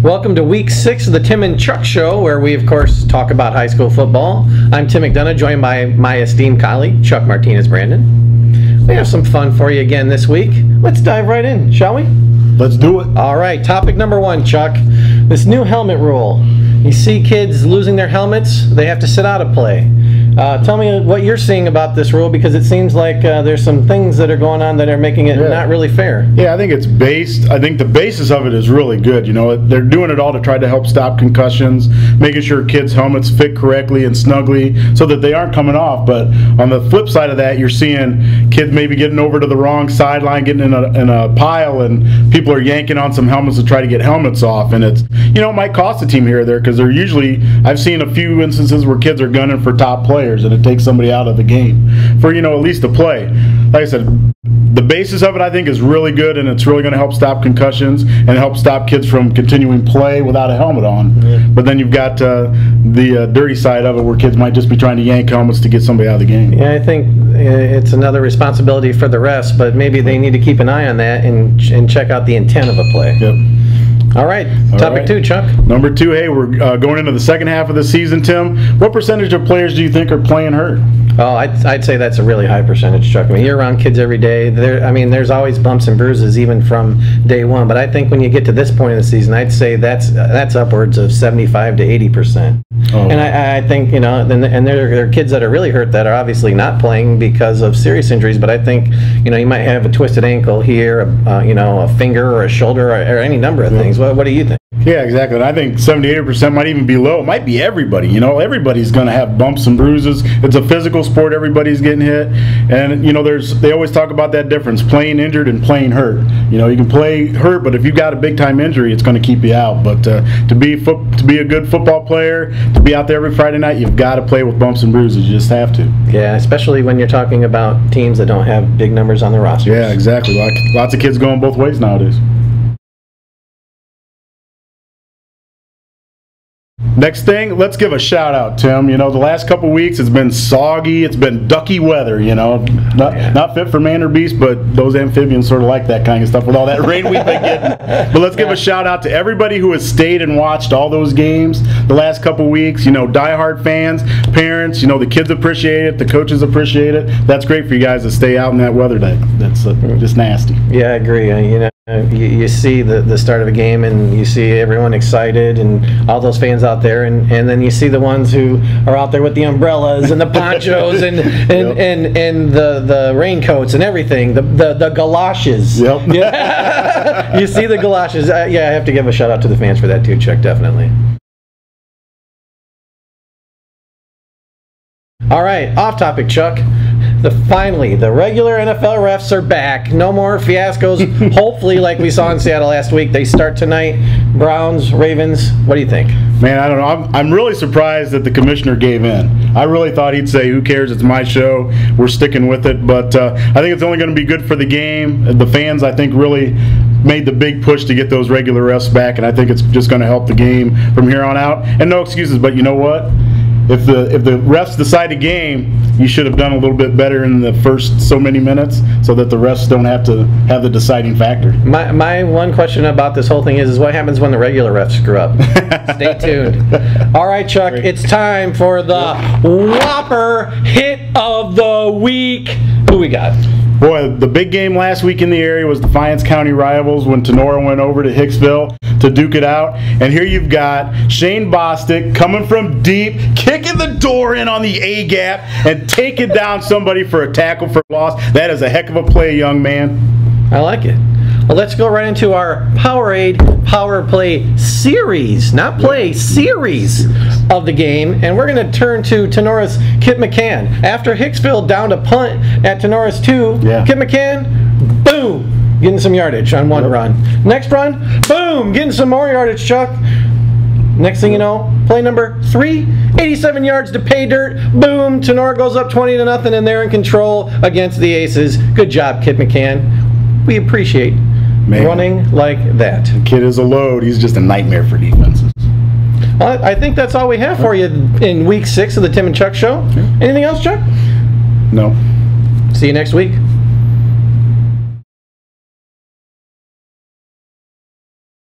Welcome to week 6 of the Tim and Chuck Show, where we, of course, talk about high school football. I'm Tim McDonough, joined by my esteemed colleague, Chuck Martinez-Brandon. We have some fun for you again this week. Let's dive right in, shall we? Let's do it. All right, topic number 1, Chuck. This new helmet rule. You see kids losing their helmets, they have to sit out of play. Tell me what you're seeing about this rule, because it seems like there's some things that are going on that are making it not really fair. Yeah, I think the basis of it is really good. You know, they're doing it all to try to help stop concussions, making sure kids' helmets fit correctly and snugly so that they aren't coming off. But on the flip side of that, you're seeing kids maybe getting over to the wrong sideline, getting in a pile, and people are yanking on some helmets to try to get helmets off. And it's, you know, it might cost a team here or there, because they're usually, I've seen a few instances where kids are gunning for top players, and it takes somebody out of the game for, you know, at least a play. Like I said, the basis of it, I think, is really good, and it's really going to help stop concussions and help stop kids from continuing play without a helmet on. Yeah. But then you've got the dirty side of it, where kids might just be trying to yank helmets to get somebody out of the game. Yeah, I think it's another responsibility for the refs, but maybe they need to keep an eye on that and check out the intent of a play. Yep. All right, topic 2, Chuck. Number 2, hey, we're going into the second half of the season, Tim. What percentage of players do you think are playing hurt? Oh, I'd say that's a really high percentage, Chuck. I mean, you're around kids every day. There's always bumps and bruises even from day one. But I think when you get to this point of the season, I'd say that's upwards of 75 to 80%. Oh. And I think, you know, and there are kids that are really hurt that are obviously not playing because of serious injuries. But I think, you know, you might have a twisted ankle here, you know, a finger or a shoulder or any number of things. What do you think? Yeah, exactly. And I think 70-80% might even be low. It might be everybody. You know, everybody's going to have bumps and bruises. It's a physical sport. Everybody's getting hit. And, you know, they always talk about that difference, playing injured and playing hurt. You know, you can play hurt, but if you've got a big-time injury, it's going to keep you out. But to be a good football player, to be out there every Friday night, you've got to play with bumps and bruises. You just have to. Yeah, especially when you're talking about teams that don't have big numbers on their rosters. Yeah, exactly. Lots of kids going both ways nowadays. Next thing, let's give a shout out, Tim. You know, the last couple weeks it's been soggy, it's been ducky weather, you know. Not fit for man or beast, but those amphibians sort of like that kind of stuff with all that rain we've been getting. But let's give a shout out to everybody who has stayed and watched all those games the last couple weeks. You know, diehard fans, parents, you know, the kids appreciate it, the coaches appreciate it. That's great for you guys to stay out in that weather day. That's just nasty. Yeah, I agree. You know, you see the start of a game, and you see everyone excited and all those fans out there, and then you see the ones who are out there with the umbrellas and the ponchos and the raincoats and everything, the galoshes. Yep. Yeah. You see the galoshes. Yeah, I have to give a shout out to the fans for that too, Chuck, definitely. All right, off topic, Chuck. Finally, the regular NFL refs are back. No more fiascos. Hopefully, like we saw in Seattle last week, they start tonight. Browns, Ravens. What do you think? Man, I don't know. I'm really surprised that the commissioner gave in. I really thought he'd say, "Who cares? It's my show. We're sticking with it." But I think it's only going to be good for the game. The fans, I think, really made the big push to get those regular refs back, and I think it's just going to help the game from here on out. And no excuses. But you know what? If the refs decide a game, you should have done a little bit better in the first so many minutes, so that the refs don't have to have the deciding factor. My one question about this whole thing is what happens when the regular refs screw up? Stay tuned. All right, Chuck, it's time for the Whopper Hit of the Week. Who we got? Boy, the big game last week in the area was Defiance County rivals when Tenora went over to Hicksville to duke it out. And here you've got Shane Bostic coming from deep, kicking the door in on the A-gap and taking down somebody for a tackle for loss. That is a heck of a play, young man. I like it. Well, let's go right into our Powerade Power Play series, not play, series of the game. And we're going to turn to Tenora's Kip McCann. After Hicksville downed a punt at Tenora's 2, Kip McCann, boom, getting some yardage on one run. Next run, boom, getting some more yardage, Chuck. Next thing you know, play number 3, 87 yards to pay dirt. Boom, Tenora goes up 20-0, and they're in control against the Aces. Good job, Kip McCann. We appreciate running like that. The kid is a load. He's just a nightmare for defenses. Well, I think that's all we have for you in week 6 of the Tim and Chuck Show. Anything else, Chuck? No. See you next week.